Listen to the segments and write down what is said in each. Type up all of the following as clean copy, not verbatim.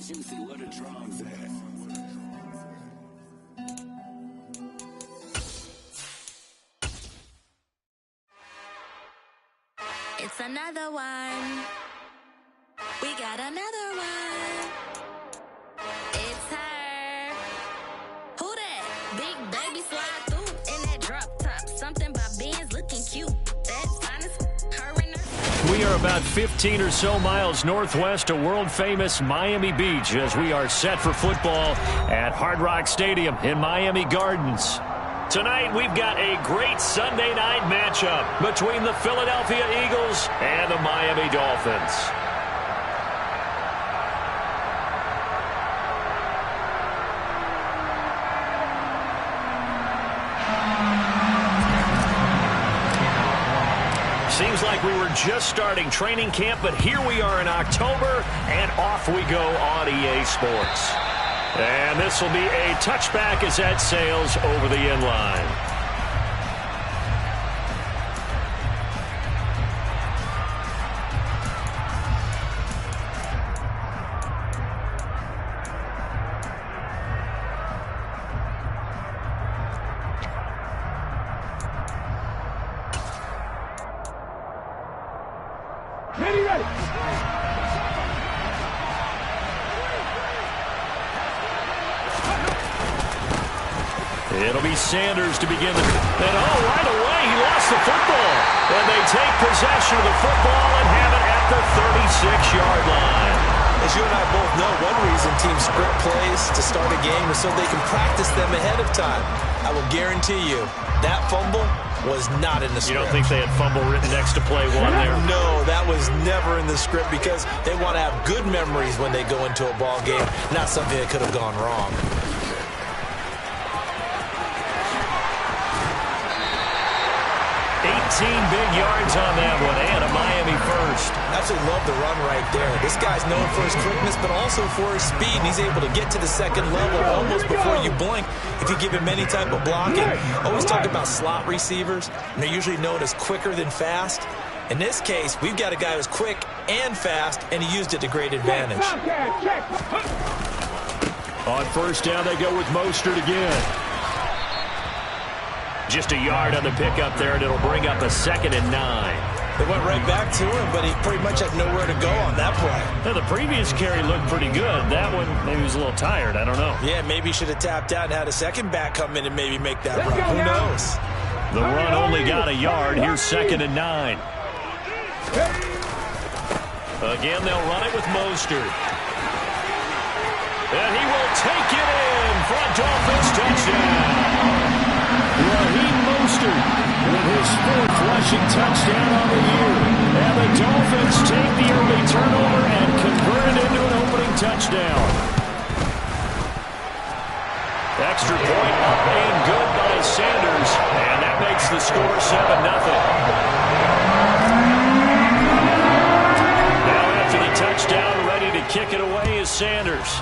Juicy, where the drums at? It's another one. We got another one. It's her. Who that? Big baby slide through in that drop top. Something by Benz looking cute. That's fine as her and her. We are about 15 or so miles northwest of world-famous Miami Beach as we are set for football at Hard Rock Stadium in Miami Gardens. Tonight, we've got a great Sunday night matchup between the Philadelphia Eagles and the Miami Dolphins. Seems like we were just starting training camp, but here we are in October, and off we go on EA Sports. And this will be a touchback as that sails over the end line. It'll be Sanders to begin the... And right away, he lost the football. And they take possession of the football and have it at the 36-yard line. As you and I both know, one reason teams script plays to start a game is so they can practice them ahead of time. I will guarantee you, that fumble was not in the script. You don't think they had fumble written next to play one there? No, that was never in the script because they want to have good memories when they go into a ball game, not something that could have gone wrong. 18 big yards on that one, and a Miami first. Absolutely love the run right there. This guy's known for his quickness, but also for his speed, and he's able to get to the second level almost before you blink if you give him any type of blocking. Always talk about slot receivers, and they're usually known as quicker than fast. In this case, we've got a guy who's quick and fast, and he used it to great advantage. On first down, they go with Mostert again. Just a yard on the pickup there, and it'll bring up a 2nd and 9. They went right back to him, but he pretty much had nowhere to go on that play. Now, the previous carry looked pretty good. That one, maybe he was a little tired. I don't know. Yeah, maybe he should have tapped out and had a second back come in and maybe make that run. Who knows? The run only got a yard. Here's 2nd and 9. Again, they'll run it with Mostert. And he will take it in for a Dolphins touchdown. Raheem Mostert with his 4th rushing touchdown on the year. And the Dolphins take the early turnover and convert it into an opening touchdown. Extra point up and good by Sanders. And that makes the score 7-0. Now after the touchdown, ready to kick it away is Sanders.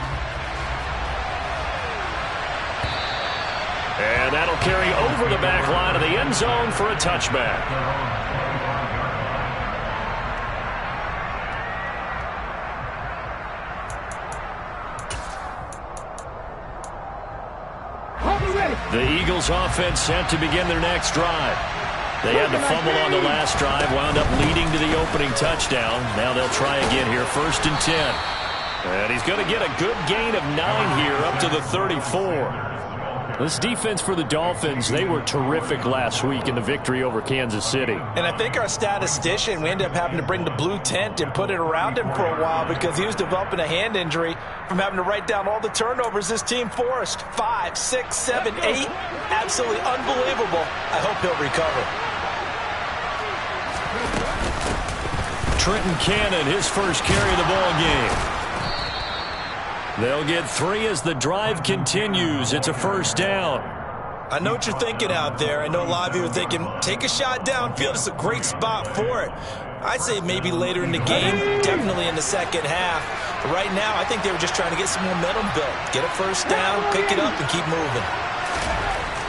And that'll carry over the back line of the end zone for a touchback. The Eagles offense set to begin their next drive. They had to fumble on the last drive, wound up leading to the opening touchdown. Now they'll try again here, 1st and 10. And he's going to get a good gain of 9 here up to the 34. This defense for the Dolphins, they were terrific last week in the victory over Kansas City. And I think our statistician, we ended up having to bring the blue tent and put it around him for a while because he was developing a hand injury from having to write down all the turnovers this team forced. 5, 6, 7, 8. Absolutely unbelievable. I hope he'll recover. Trenton Cannon, his first carry of the ball game. They'll get 3 as the drive continues. It's a 1st down. I know what you're thinking out there. I know a lot of you are thinking, take a shot downfield. It's a great spot for it. I'd say maybe later in the game, definitely in the second half. But right now, I think they were just trying to get some momentum built. Get a 1st down, pick it up, and keep moving.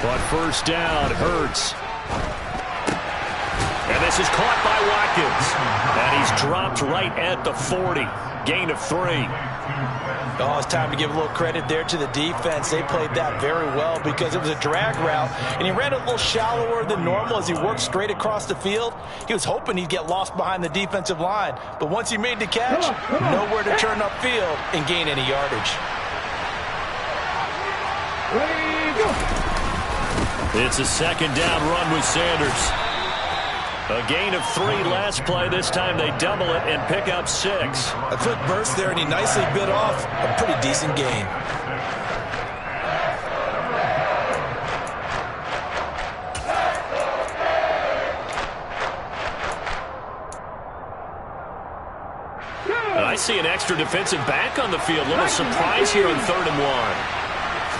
But 1st down hurts. And this is caught by Watkins. And he's dropped right at the 40. Gain of 3. Oh, it's time to give a little credit there to the defense. They played that very well because it was a drag route, and he ran a little shallower than normal as he worked straight across the field. He was hoping he'd get lost behind the defensive line, but once he made the catch, nowhere to turn upfield and gain any yardage. It's a second down run with Sanders. A gain of 3 last play. This time they double it and pick up 6. A quick burst there, and he nicely bit off a pretty decent gain. I see an extra defensive back on the field. A little surprise here on 3rd and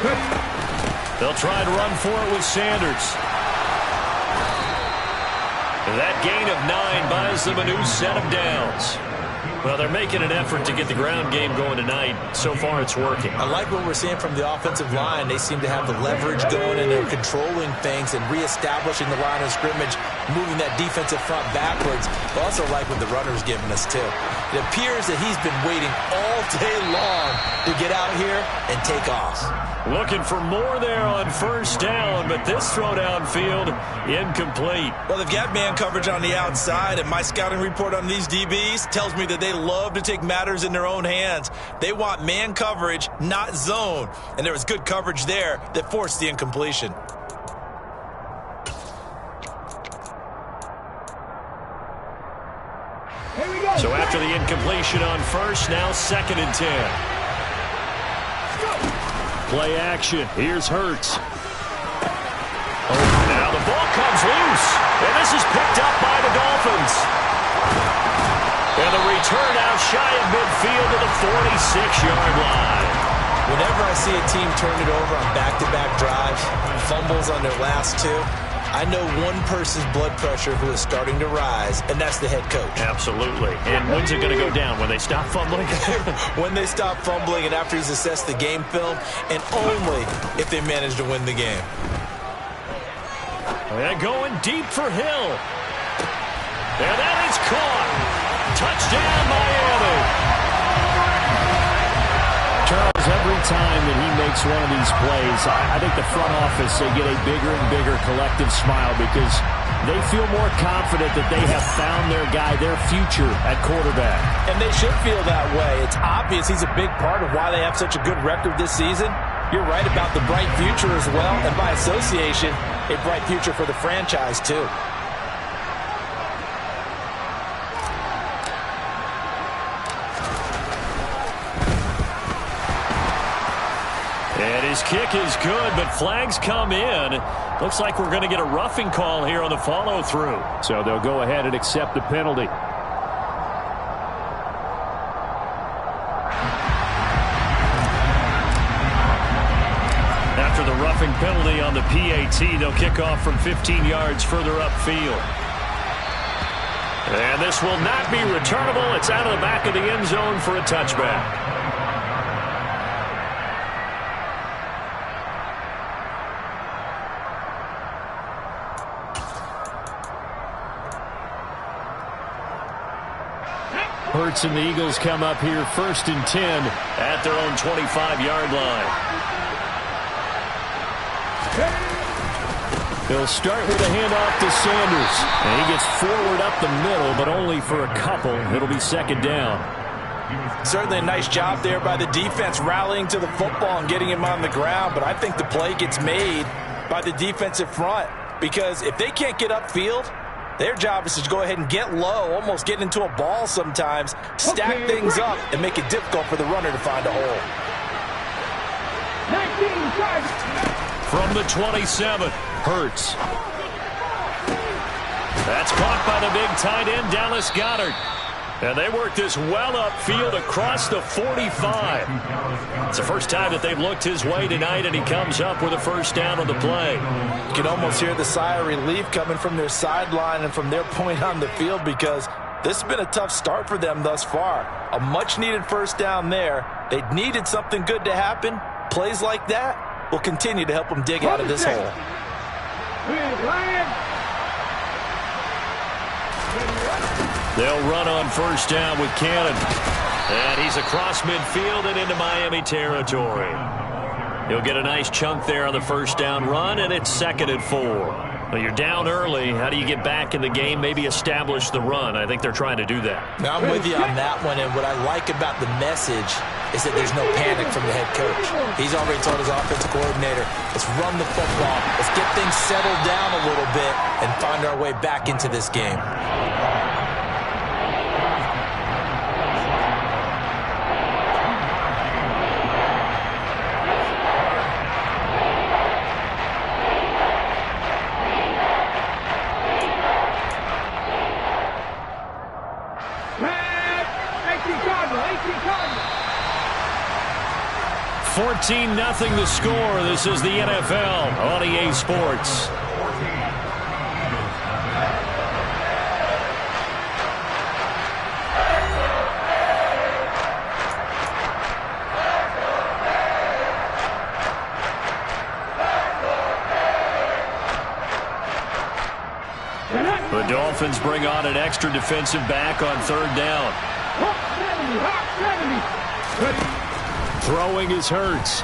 1. They'll try and run for it with Sanders. That gain of 9 buys them a new set of downs. Well, they're making an effort to get the ground game going tonight. So far, it's working. I like what we're seeing from the offensive line. They seem to have the leverage going, and they're controlling things and reestablishing the line of scrimmage, moving that defensive front backwards. I also like what the runner's giving us, too. It appears that he's been waiting all day long to get out here and take off. Looking for more there on 1st down, but this throw downfield incomplete. Well, they've got man coverage on the outside, and my scouting report on these DBs tells me that they love to take matters in their own hands. They want man coverage, not zone, and there was good coverage there that forced the incompletion. So after the incompletion on 1st, now 2nd and 10. Play action. Here's Hurts. Oh, now the ball comes loose. And this is picked up by the Dolphins. And the return out shy of midfield to the 46-yard line. Whenever I see a team turn it over on back-to-back drives, fumbles on their last 2, I know one person's blood pressure who is starting to rise, and that's the head coach. Absolutely. And when's it going to go down? When they stop fumbling? When they stop fumbling and after he's assessed the game film, and only if they manage to win the game. They're going deep for Hill. And that is caught. Touchdown, Miami. Charles, every time that he makes one of these plays, I think the front office, they get a bigger and bigger collective smile because they feel more confident that they have found their guy, their future at quarterback. And they should feel that way. It's obvious he's a big part of why they have such a good record this season. You're right about the bright future as well, and by association, a bright future for the franchise too. And his kick is good, but flags come in. Looks like we're going to get a roughing call here on the follow-through. So they'll go ahead and accept the penalty. After the roughing penalty on the PAT, they'll kick off from 15 yards further upfield. And this will not be returnable. It's out of the back of the end zone for a touchback. Hurts and the Eagles come up here 1st and 10 at their own 25-yard line. They'll start with a handoff to Sanders. And he gets forward up the middle, but only for a couple. It'll be 2nd down. Certainly a nice job there by the defense rallying to the football and getting him on the ground, but I think the play gets made by the defensive front because if they can't get upfield, their job is to go ahead and get low, almost get into a ball sometimes, stack things up, and make it difficult for the runner to find a hole. 19 from the 27, Hurts. That's caught by the big tight end, Dallas Goedert. And they work this well upfield across the 45. It's the first time that they've looked his way tonight, and he comes up with a 1st down on the play. You can almost hear the sigh of relief coming from their sideline and from their point on the field because this has been a tough start for them thus far. A much-needed 1st down there. They needed something good to happen. Plays like that will continue to help them dig out of this hole. They'll run on first down with Cannon. And he's across midfield and into Miami territory. He'll get a nice chunk there on the first down run, and it's 2nd and 4. Well, you're down early. How do you get back in the game, maybe establish the run? I think they're trying to do that. Now, I'm with you on that one, and what I like about the message is that there's no panic from the head coach. He's already told his offensive coordinator, let's run the football, let's get things settled down a little bit and find our way back into this game. $14-0 the score. This is the NFL on EA Sports. The Dolphins bring on an extra defensive back on 3rd down. Throwing is Hurts.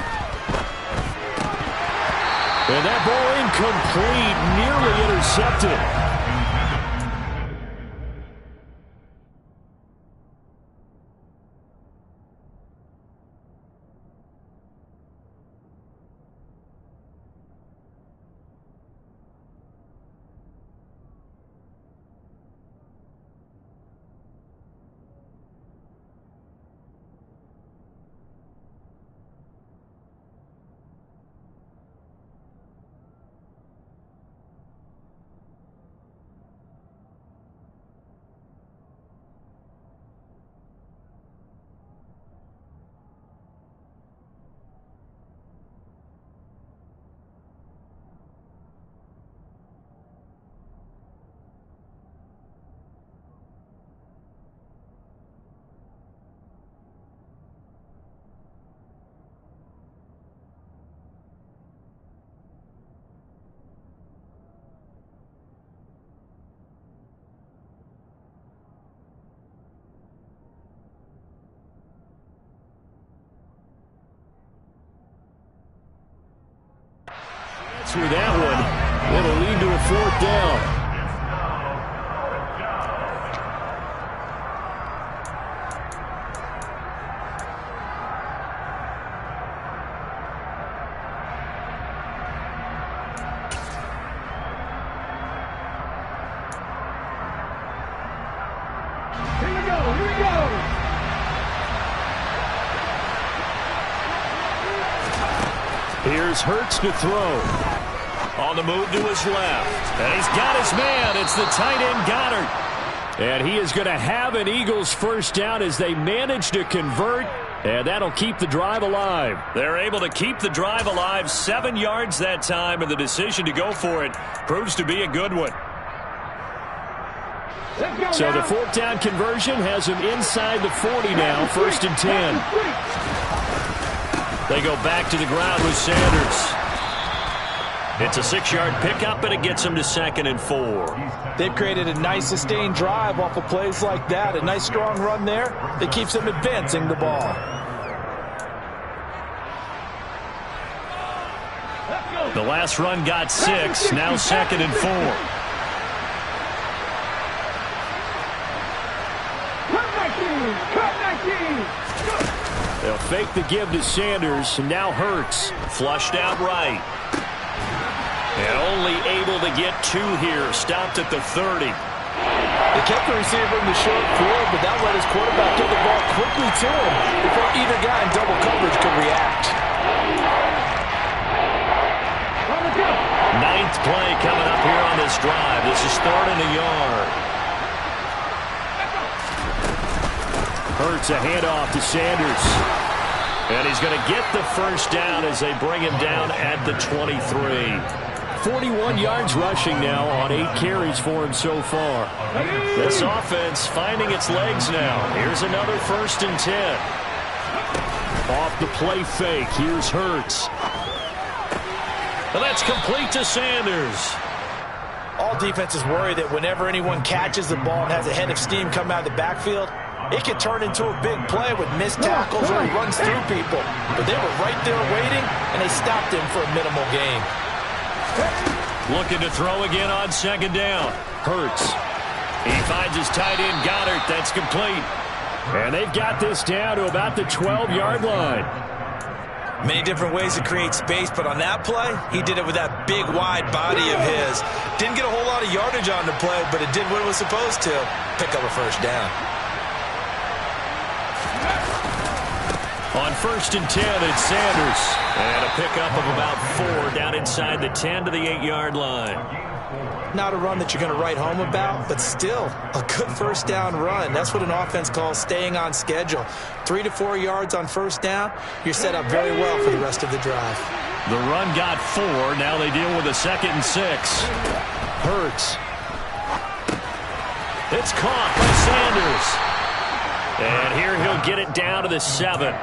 And that ball incomplete, nearly intercepted. With that one, it'll lead to a 4th down. Here we go. Here's Hurts to throw. On the move to his left. And he's got his man. It's the tight end Goddard. And he is going to have an Eagles first down as they manage to convert. And that'll keep the drive alive. They're able to keep the drive alive. 7 yards that time, and the decision to go for it proves to be a good one. So the 4th down conversion has him inside the 40 now, 1st and 10. They go back to the ground with Sanders. It's a 6-yard pickup, and it gets them to 2nd and 4. They've created a nice sustained drive off of plays like that. A nice strong run there that keeps them advancing the ball. The last run got 6, now 2nd and 4. They'll fake the give to Sanders, and now Hurts. Flushed out right. And only able to get 2 here. Stopped at the 30. They kept the receiver in the short field, but that let his quarterback get the ball quickly to him before either guy in double coverage could react. 9th play coming up here on this drive. This is 3rd and a yard. Hurts a handoff to Sanders. And he's going to get the first down as they bring him down at the 23. 41 yards rushing now on 8 carries for him so far. This offense finding its legs now. Here's another 1st and 10. Off the play fake. Here's Hurts. And that's complete to Sanders. All defenses worry that whenever anyone catches the ball and has a head of steam come out of the backfield, it can turn into a big play with missed tackles or he runs through people. But they were right there waiting, and they stopped him for a minimal gain. Looking to throw again on second down. Hurts. He finds his tight end, Goddard. That's complete. And they've got this down to about the 12-yard line. Many different ways to create space, but on that play, he did it with that big, wide body of his. Didn't get a whole lot of yardage on the play, but it did what it was supposed to. Pick up a first down. On 1st and 10, it's Sanders. And a pickup of about 4 down inside the 10 to the 8-yard line. Not a run that you're going to write home about, but still a good first down run. That's what an offense calls staying on schedule. 3 to 4 yards on first down, you're set up very well for the rest of the drive. The run got 4. Now they deal with a 2nd and 6. Hurts. It's caught by Sanders. And here he'll get it down to the 7.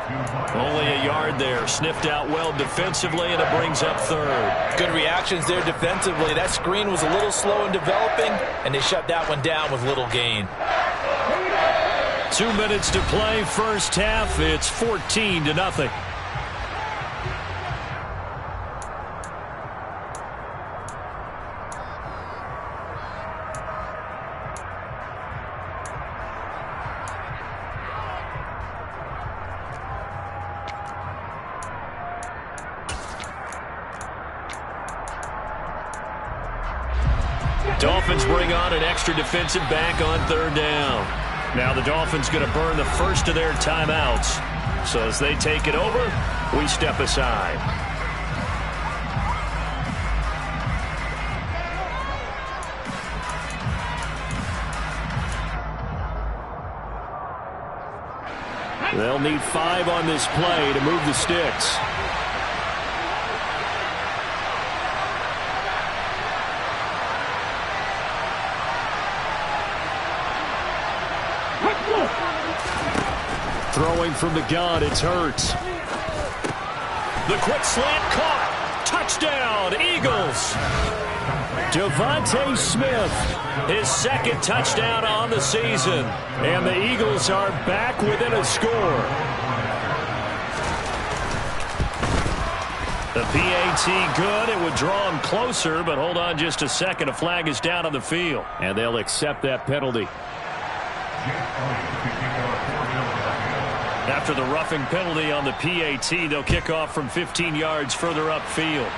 Only a yard there. Sniffed out well defensively, and it brings up 3rd. Good reactions there defensively. That screen was a little slow in developing, and they shut that one down with little gain. 2 minutes to play, first half. It's 14-0. Dolphins bring on an extra defensive back on 3rd down. Now the Dolphins going to burn the first of their timeouts. So as they take it over, we step aside. They'll need 5 on this play to move the sticks. Throwing from the gun, it's Hurts. The quick slant caught. Touchdown, Eagles. Devontae Smith, his 2nd touchdown on the season. And the Eagles are back within a score. The PAT good. It would draw them closer, but hold on just a second. A flag is down on the field. And they'll accept that penalty. After the roughing penalty on the PAT, they'll kick off from 15 yards further upfield.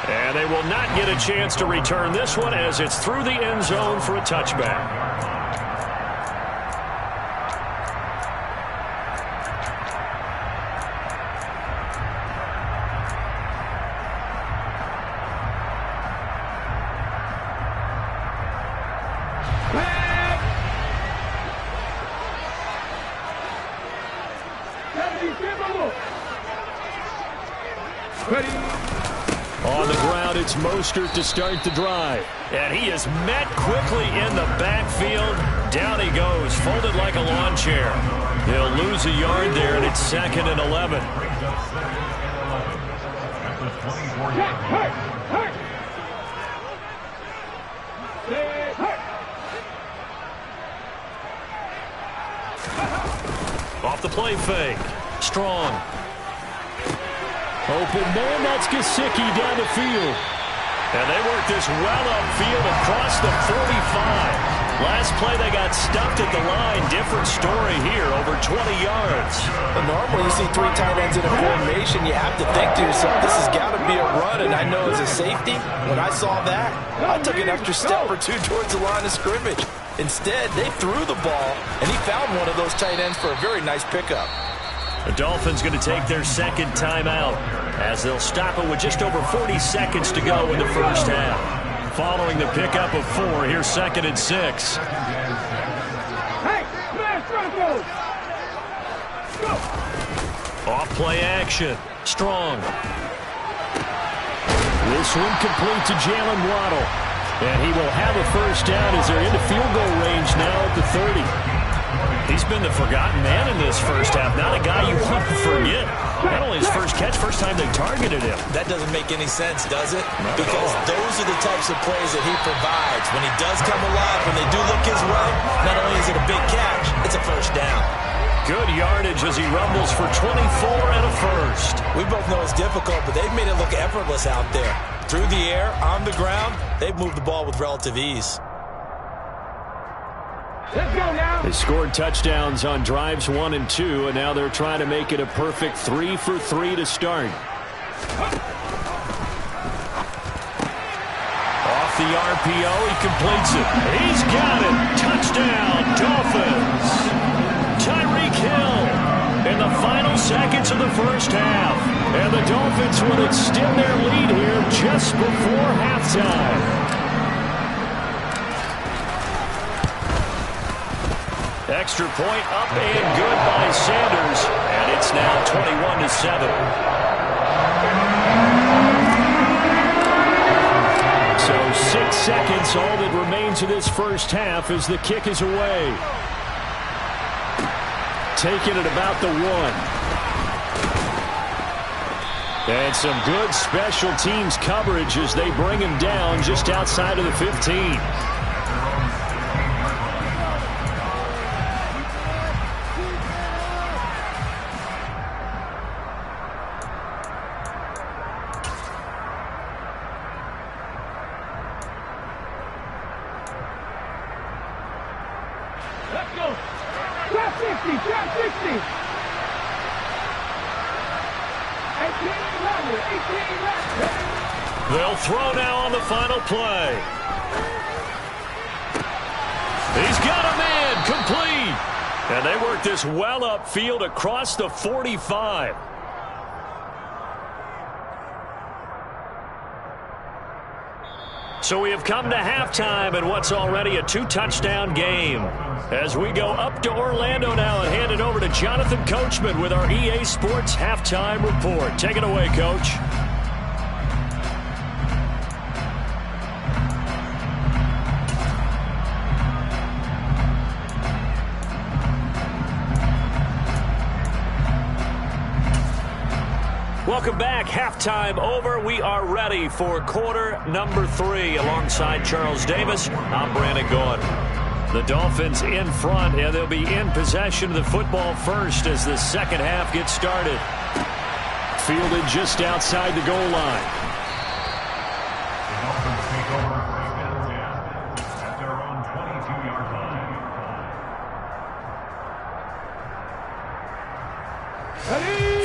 And they will not get a chance to return this one as it's through the end zone for a touchback. On the ground, it's Mostert to start the drive. And he is met quickly in the backfield. Down he goes, folded like a lawn chair. He'll lose a yard there, and it's 2nd and 11. Off the play fake. Strong. Open man, that's Gesicki down the field. And they work this well upfield across the 45. Last play they got stuffed at the line. Different story here, over 20 yards. But normally you see 3 tight ends in a formation, you have to think to yourself, this has got to be a run. And I know as a safety, when I saw that, I took an extra step or 2 towards the line of scrimmage. Instead, they threw the ball, and he found one of those tight ends for a very nice pickup. The Dolphins going to take their 2nd timeout as they'll stop it with just over 40 seconds to go in the first half. Following the pickup of 4, here's 2nd and 6. Hey, smash Bronco! Go! Off play action. Strong. This one complete to Jalen Waddle. And he will have a first down as they're into field goal range now at the 30. He's been the forgotten man in this first half. Not a guy you want to forget. Not only his first catch, first time they targeted him. That doesn't make any sense, does it? Because those are the types of plays that he provides. When he does come alive, when they do look his way, not only is it a big catch, it's a first down. Good yardage as he rumbles for 24 and a first. We both know it's difficult, but they've made it look effortless out there. Through the air, on the ground, they've moved the ball with relative ease. Let's go now. They scored touchdowns on drives 1 and 2, and now they're trying to make it a perfect 3 for 3 to start. Off the RPO, he completes it. He's got it. Touchdown, Dolphins. Tyreek Hill in the final seconds of the first half. And the Dolphins would extend their lead here just before halftime. Extra point up and good by Sanders. And it's now 21-7. So 6 seconds, all that remains of this first half as the kick is away. Taking it about the 1. And some good special teams coverage as they bring him down just outside of the 15. Let's go. Trap 60, trap 60. 18 left. They'll throw now on the final play. He's got a man, complete. And they work this well upfield across the 45. So we have come to halftime in what's already a 2-touchdown game. As we go up to Orlando now and hand it over to Jonathan Coachman with our EA Sports Halftime Report. Take it away, Coach. Welcome back. Halftime over. We are ready for quarter number 3. Alongside Charles Davis, I'm Brandon Gaudin. The Dolphins in front, and they'll be in possession of the football first as the second half gets started. Fielded just outside the goal line. The Dolphins take over at their own 22-yard line.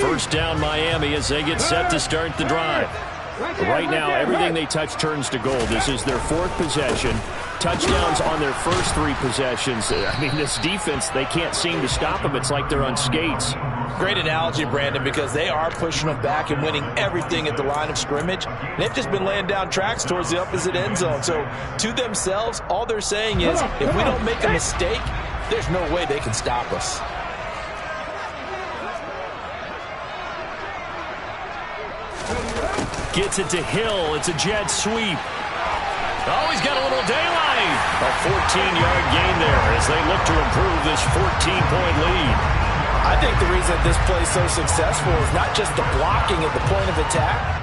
First down Miami as they get set to start the drive. Right now, everything they touch turns to gold. This is their 4th possession. Touchdowns on their first 3 possessions. I mean, this defense, they can't seem to stop them. It's like they're on skates. Great analogy, Brandon, because they are pushing them back and winning everything at the line of scrimmage. They've just been laying down tracks towards the opposite end zone. So to themselves, all they're saying is, if we don't make a mistake, there's no way they can stop us. Gets it to Hill. It's a jet sweep. Oh, he's got a little daylight. A 14-yard gain there as they look to improve this 14-point lead. I think the reason this play is so successful is not just the blocking at the point of attack.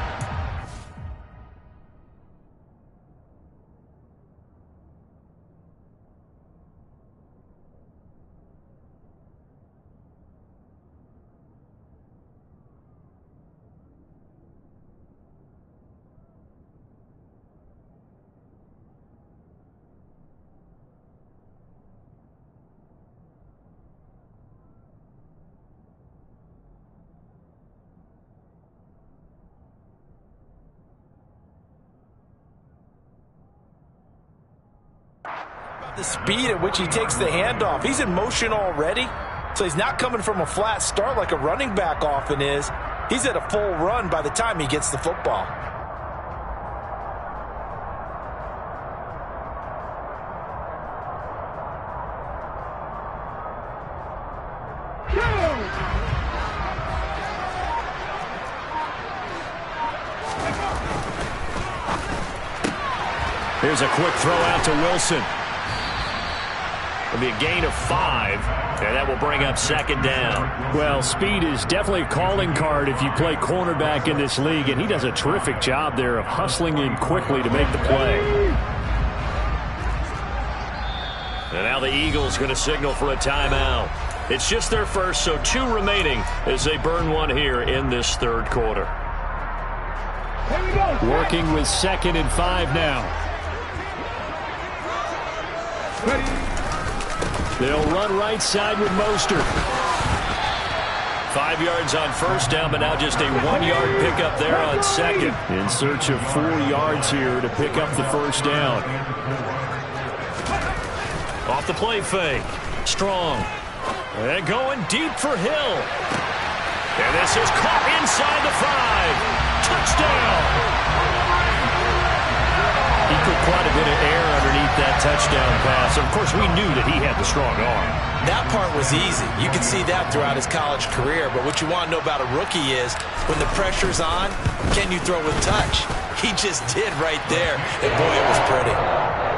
The speed at which he takes the handoff. He's in motion already, so he's not coming from a flat start like a running back often is. He's at a full run by the time he gets the football. Here's a quick throw out to Wilson. It'll be a gain of 5, and that will bring up second down. Well, speed is definitely a calling card if you play cornerback in this league, and he does a terrific job there of hustling in quickly to make the play. And now the Eagles going to signal for a timeout. It's just their first, so 2 remaining as they burn one here in this third quarter. Here we go. Working with 2nd and 5 now. They'll run right side with Mostert. 5 yards on first down, but now just a 1-yard pickup there on second. In search of 4 yards here to pick up the first down. Off the play fake. Strong. And going deep for Hill. And this is caught inside the 5. Touchdown. He put quite a bit of air underneath that touchdown pass. Of course, we knew that he had the strong arm. That part was easy. You could see that throughout his college career. But what you want to know about a rookie is when the pressure's on, can you throw with touch? He just did right there. And boy, it was pretty.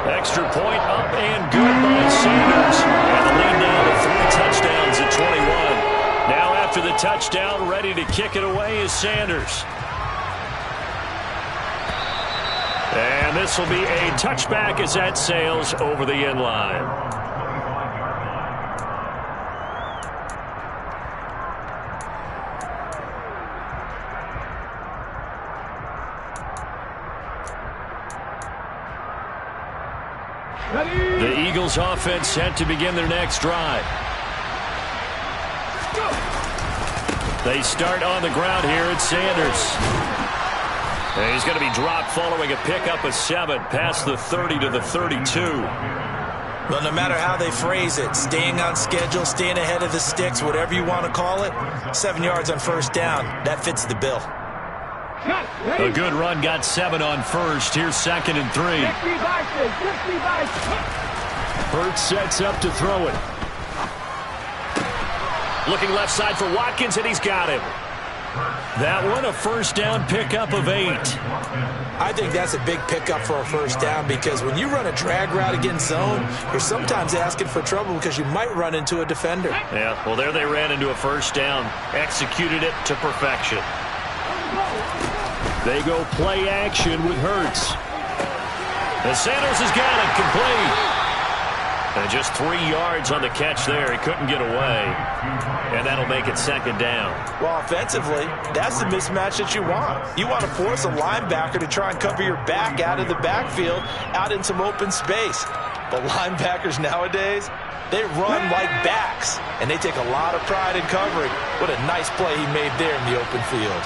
Extra point up and good by Sanders. And the lead now to 3 touchdowns at 21. Now after the touchdown, ready to kick it away is Sanders. And this will be a touchback as that sails over the end line. The Eagles offense set to begin their next drive. They start on the ground here at Sanders. And he's going to be dropped following a pickup of 7 past the 30 to the 32. Well, no matter how they phrase it, staying on schedule, staying ahead of the sticks, whatever you want to call it, 7 yards on first down, that fits the bill. A good run got 7 on first. Here's 2nd and 3. Hurts sets up to throw it. Looking left side for Watkins, and he's got him. That one, a first down pickup of 8. I think that's a big pickup for a first down because when you run a drag route against zone, you're sometimes asking for trouble because you might run into a defender. Yeah, well, there they ran into a first down. Executed it to perfection. They go play action with Hurts. And Sanders has got it complete. And just 3 yards on the catch there. He couldn't get away. And that'll make it second down. Well, offensively, that's the mismatch that you want. You want to force a linebacker to try and cover your back out of the backfield, out in some open space. But linebackers nowadays, they run like backs, and they take a lot of pride in covering. What a nice play he made there in the open field.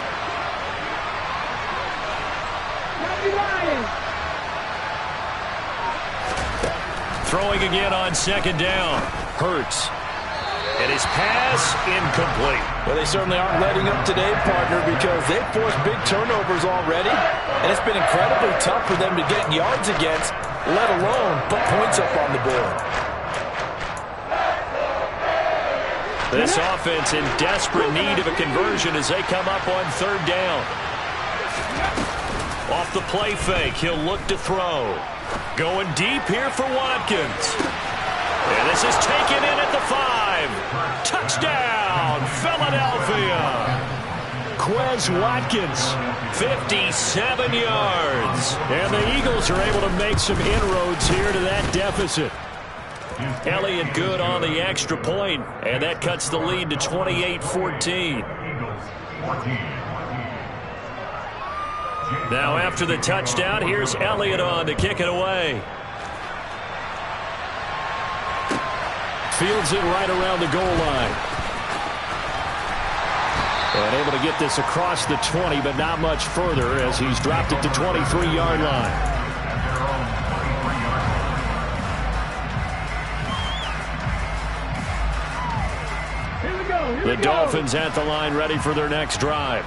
Throwing again on second down. Hurts. And his pass incomplete. Well, they certainly aren't letting up today, partner, because they've forced big turnovers already. And it's been incredibly tough for them to get yards against, let alone put points up on the board. This offense in desperate need of a conversion as they come up on third down. Off the play fake, he'll look to throw. Going deep here for Watkins. And this is taken in at the 5. Touchdown, Philadelphia. Quez Watkins. 57 yards. And the Eagles are able to make some inroads here to that deficit. Elliott good on the extra point, and that cuts the lead to 28-14. Now after the touchdown, here's Elliott on to kick it away. Fields it right around the goal line. And able to get this across the 20, but not much further as he's dropped it to 23-yard line. The Dolphins at the line ready for their next drive.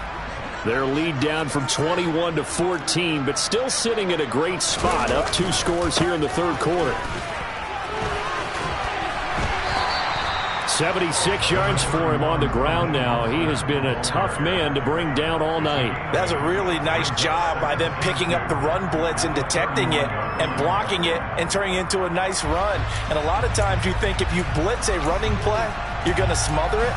Their lead down from 21 to 14, but still sitting at a great spot, up 2 scores here in the third quarter. 76 yards for him on the ground now. He has been a tough man to bring down all night. That's a really nice job by them picking up the run blitz and detecting it and blocking it and turning into a nice run. And a lot of times you think if you blitz a running play, you're going to smother it.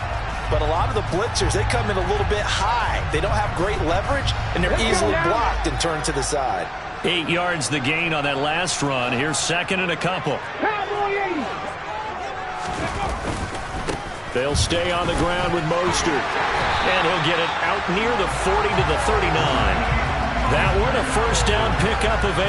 But a lot of the blitzers, they come in a little bit high. They don't have great leverage, and they're easily blocked and turned to the side. 8 yards the gain on that last run. Here's second and a couple. They'll stay on the ground with Mostert. And he'll get it out near the 40 to the 39. That one, a first down pickup of 8.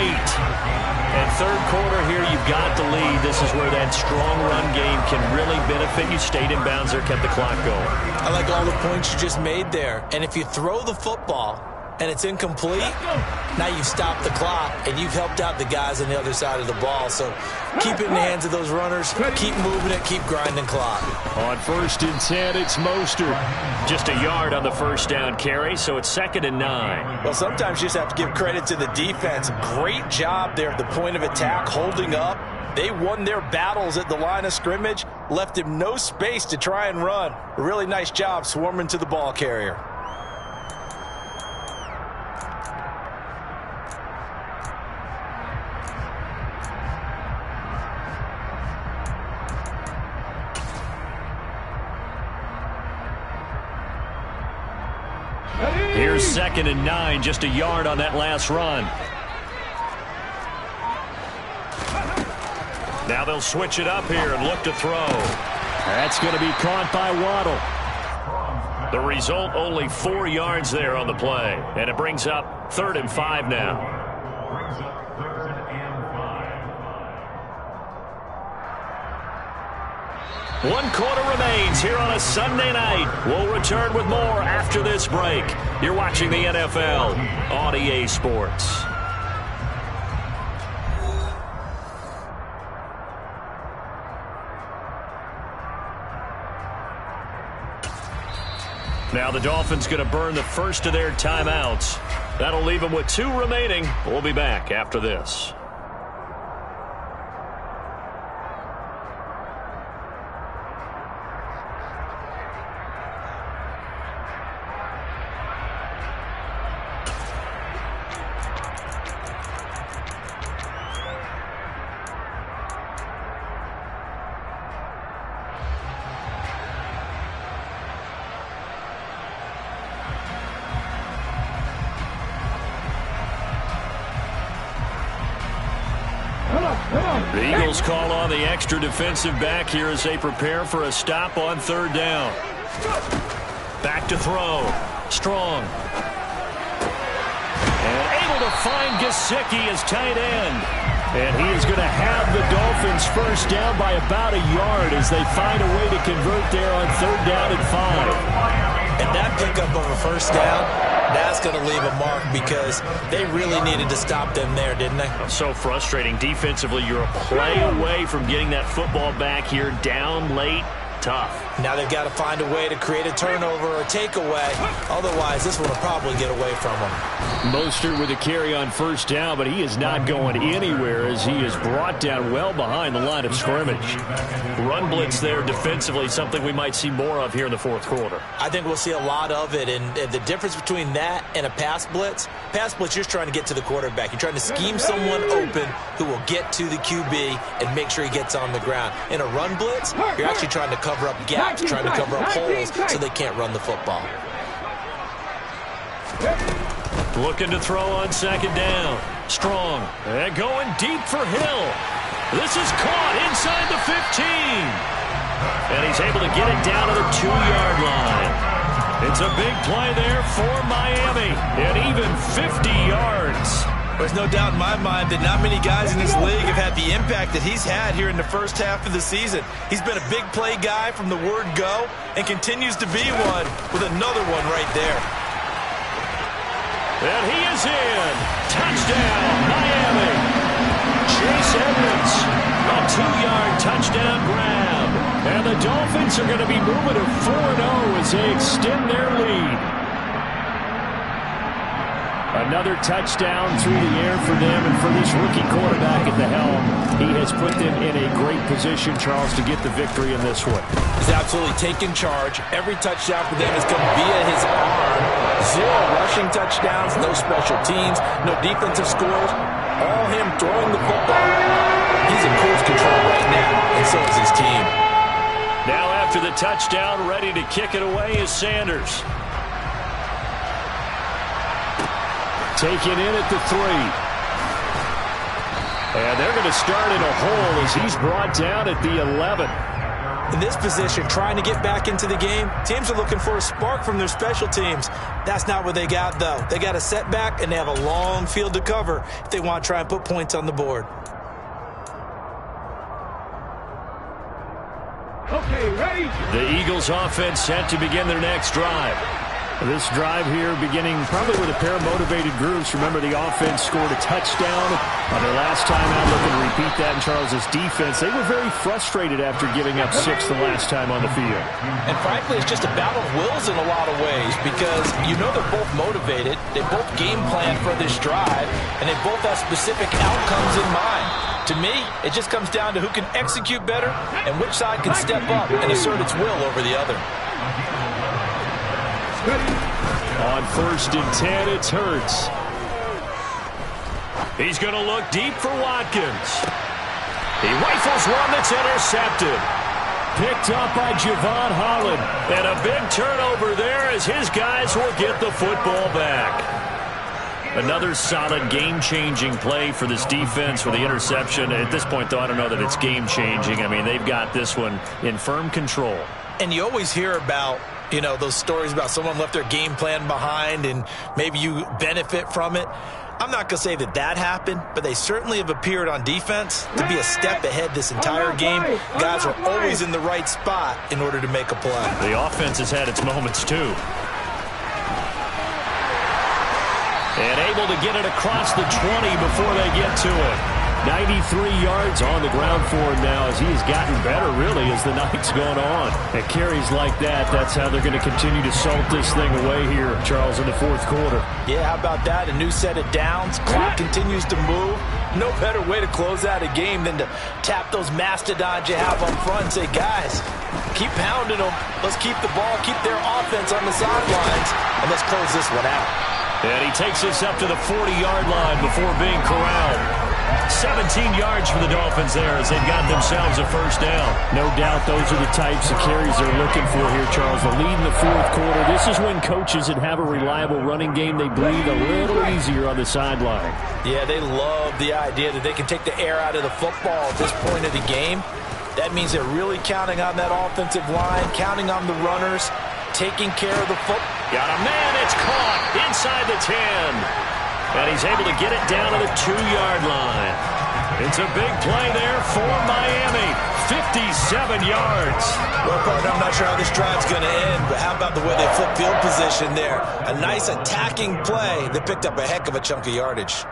And third quarter here, you've got the lead. This is where that strong run game can really benefit you. Stayed in bounds there, kept the clock going. I like all the points you just made there. And if you throw the football and it's incomplete, now you've stopped the clock and you've helped out the guys on the other side of the ball. So keep it in the hands of those runners. Keep moving it. Keep grinding clock. On first and 10, it's Mostert. Just a yard on the first down carry, so it's second and 9. Well, sometimes you just have to give credit to the defense. Great job there at the point of attack, holding up. They won their battles at the line of scrimmage, left him no space to try and run. A really nice job swarming to the ball carrier. Here's second and 9, just a yard on that last run. Now they'll switch it up here and look to throw. That's going to be caught by Waddle. The result, only 4 yards there on the play. And it brings up 3rd and 5 now. Brings up 3rd and 5. 1 quarter remains here on a Sunday night. We'll return with more after this break. You're watching the NFL on EA Sports. Now the Dolphins going to burn the first of their timeouts. That'll leave them with 2 remaining. We'll be back after this. The Eagles call on the extra defensive back here as they prepare for a stop on 3rd down. Back to throw. Strong. And able to find Gesicki as tight end. And he is going to have the Dolphins first down by about a yard as they find a way to convert there on 3rd down and 5. And that pickup of a first down, that's going to leave a mark because they really needed to stop them there, didn't they? So frustrating. Defensively, you're a play away from getting that football back here down late. Tough. Now they've got to find a way to create a turnover or takeaway. Otherwise, this one will probably get away from them. Mostert with a carry on first down, but he is not going anywhere as he is brought down well behind the line of scrimmage. Run blitz there defensively, something we might see more of here in the 4th quarter. I think we'll see a lot of it, and the difference between that and a pass blitz, you're just trying to get to the quarterback. You're trying to scheme someone open who will get to the QB and make sure he gets on the ground. In a run blitz, you're actually trying to cover up gaps, trying to cover up holes so they can't run the football. Looking to throw on 2nd down. Strong. And going deep for Hill. This is caught inside the 15. And he's able to get it down to the 2-yard line. It's a big play there for Miami. And even 50 yards. There's no doubt in my mind that not many guys in this league have had the impact that he's had here in the first half of the season. He's been a big play guy from the word go and continues to be one with another one right there. And he is in. Touchdown, Miami. Chase Edmonds, a 2-yard touchdown grab. And the Dolphins are going to be moving to 4-0 as they extend their lead. Another touchdown through the air for them, and for this rookie quarterback at the helm, he has put them in a great position, Charles, to get the victory in this one. He's absolutely taken charge. Every touchdown for them has come via his arm. 0 rushing touchdowns, no special teams, no defensive scores. All him throwing the football. He's in cruise control right now, and so is his team. Now after the touchdown, ready to kick it away is Sanders. Taken in at the 3. And they're going to start in a hole as he's brought down at the 11. In this position, trying to get back into the game, teams are looking for a spark from their special teams. That's not what they got, though. They got a setback, and they have a long field to cover if they want to try and put points on the board. Okay, ready? The Eagles offense set to begin their next drive. This drive here beginning probably with a pair of motivated groups. Remember, the offense scored a touchdown on their last time out. Looking to repeat that in Charles' defense. They were very frustrated after giving up 6 the last time on the field. And frankly, it's just a battle of wills in a lot of ways because you know they're both motivated. They both game plan for this drive, and they both have specific outcomes in mind. To me, it just comes down to who can execute better and which side can step up and assert its will over the other. On 1st and 10, it's Hurts. He's going to look deep for Watkins. He rifles one that's intercepted. Picked up by Javon Holland. And a big turnover there as his guys will get the football back. Another solid game-changing play for this defense with the interception. At this point, though, I don't know that it's game-changing. I mean, they've got this one in firm control. And you always hear about, you know, those stories about someone left their game plan behind and maybe you benefit from it. I'm not going to say that that happened, but they certainly have appeared on defense to be a step ahead this entire game. Guys are always in the right spot in order to make a play. The offense has had its moments, too. And able to get it across the 20 before they get to it. 93 yards on the ground for him now as he has gotten better, really, as the night's gone on. And carries like that, that's how they're going to continue to salt this thing away here, Charles, in the 4th quarter. Yeah, how about that? A new set of downs. Clock continues to move. No better way to close out a game than to tap those mastodons you have up front and say, guys, keep pounding them. Let's keep the ball, keep their offense on the sidelines, and let's close this one out. And he takes us up to the 40-yard line before being corralled. 17 yards for the Dolphins there as they've got themselves a first down. No doubt those are the types of carries they're looking for here, Charles. The lead in the 4th quarter. This is when coaches that have a reliable running game, they breathe a little easier on the sideline. Yeah, they love the idea that they can take the air out of the football at this point of the game. That means they're really counting on that offensive line, counting on the runners, taking care of the football. Got a man, it's caught inside the 10. And he's able to get it down to the 2-yard line. It's a big play there for Miami. 57 yards. Well, partner, I'm not sure how this drive's going to end, but how about the way they flip field position there? A nice attacking play that picked up a heck of a chunk of yardage.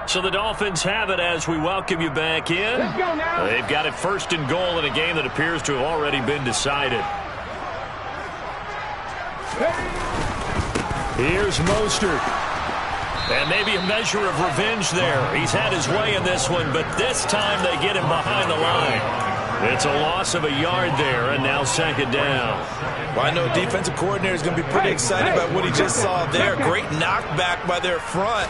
So the Dolphins have it as we welcome you back in. Let's go now. They've got it 1st and goal in a game that appears to have already been decided. Here's Mostert. And maybe a measure of revenge there. He's had his way in this one, but this time they get him behind the line. It's a loss of a yard there, and now 2nd down. Well, I know defensive coordinator is going to be pretty excited about what he just saw there. Great knockback by their front.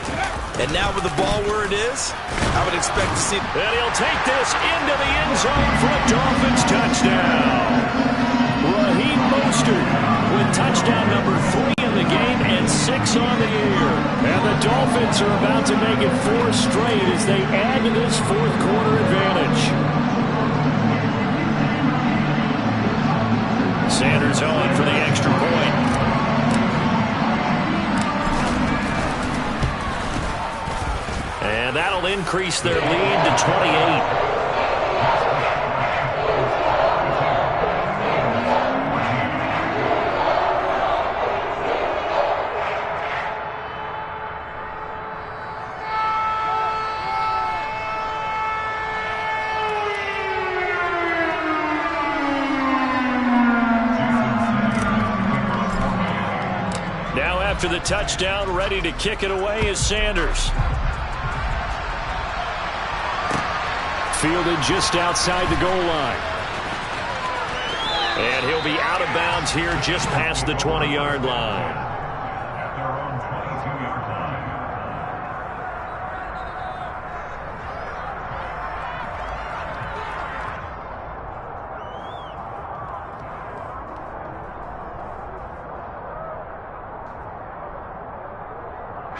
And now with the ball where it is, I would expect to see... And he'll take this into the end zone for a Dolphins touchdown. Raheem Mostert with touchdown number 3 in the game and 6 on the year. And the Dolphins are about to make it 4 straight as they add to this 4th quarter advantage. Sanders on for the extra point. And that'll increase their lead to 28. After the touchdown, ready to kick it away is Sanders. Fielded just outside the goal line. And he'll be out of bounds here just past the 20-yard line.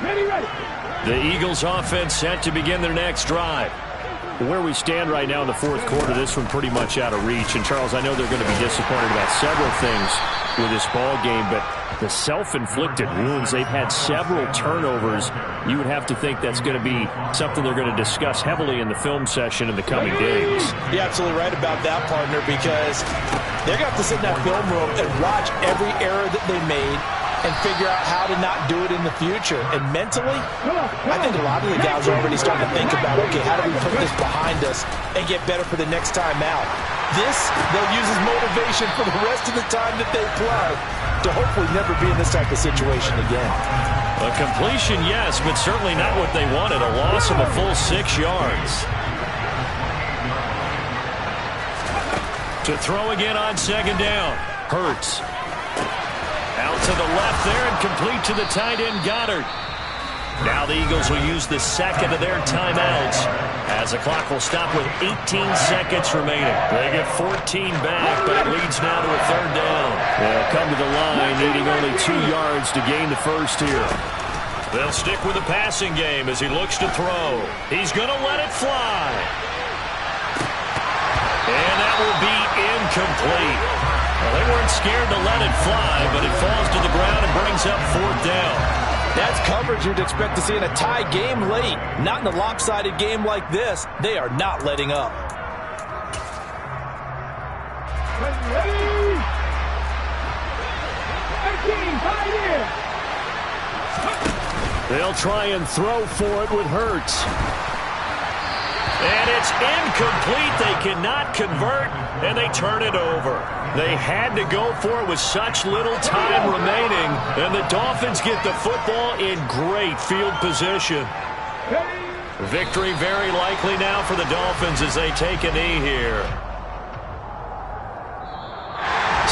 The Eagles offense set to begin their next drive. Where we stand right now in the fourth quarter, this one pretty much out of reach. And, Charles, I know they're going to be disappointed about several things with this ball game, but the self-inflicted wounds, they've had several turnovers. You would have to think that's going to be something they're going to discuss heavily in the film session in the coming days. You're absolutely right about that, partner, because they're going to have to sit in that film room and watch every error that they made and figure out how to not do it in the future. And mentally, I think a lot of the guys are already starting to think about, okay, how do we put this behind us and get better for the next time out? This, they'll use as motivation for the rest of the time that they play to hopefully never be in this type of situation again. A completion, yes, but certainly not what they wanted. A loss of a full 6 yards. To throw again on second down. Hurts. Out to the left there and complete to the tight end, Goddard. Now the Eagles will use the second of their timeouts as the clock will stop with 18 seconds remaining. They get 14 back, but it leads now to a third down. They'll come to the line, needing only 2 yards to gain the first here. They'll stick with the passing game as he looks to throw. He's going to let it fly. And that will be incomplete. Well, they weren't scared to let it fly, but it falls to the ground and brings up fourth down. That's coverage you'd expect to see in a tie game late. Not in a lopsided game like this. They are not letting up. They'll try and throw for it with Hurts. And it's incomplete. They cannot convert, and they turn it over. They had to go for it with such little time remaining, and the Dolphins get the football in great field position. Victory very likely now for the Dolphins as they take a knee here.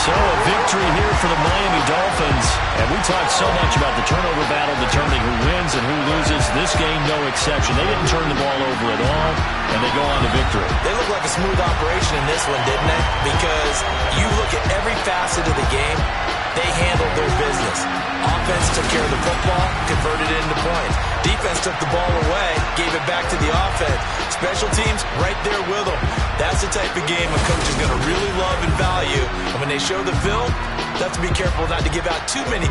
So a victory here for the Miami Dolphins. And we talked so much about the turnover battle determining who wins and who loses. This game, no exception. They didn't turn the ball over at all, and they go on to victory. They look like a smooth operation in this one, didn't they? Because you look at every facet of the game, they handled their business. Offense took care of the football, converted it into points. Defense took the ball away, gave it back to the offense. Special teams, right there with them. That's the type of game a coach is going to really love and value. And when they show the film, they have to be careful not to give out too many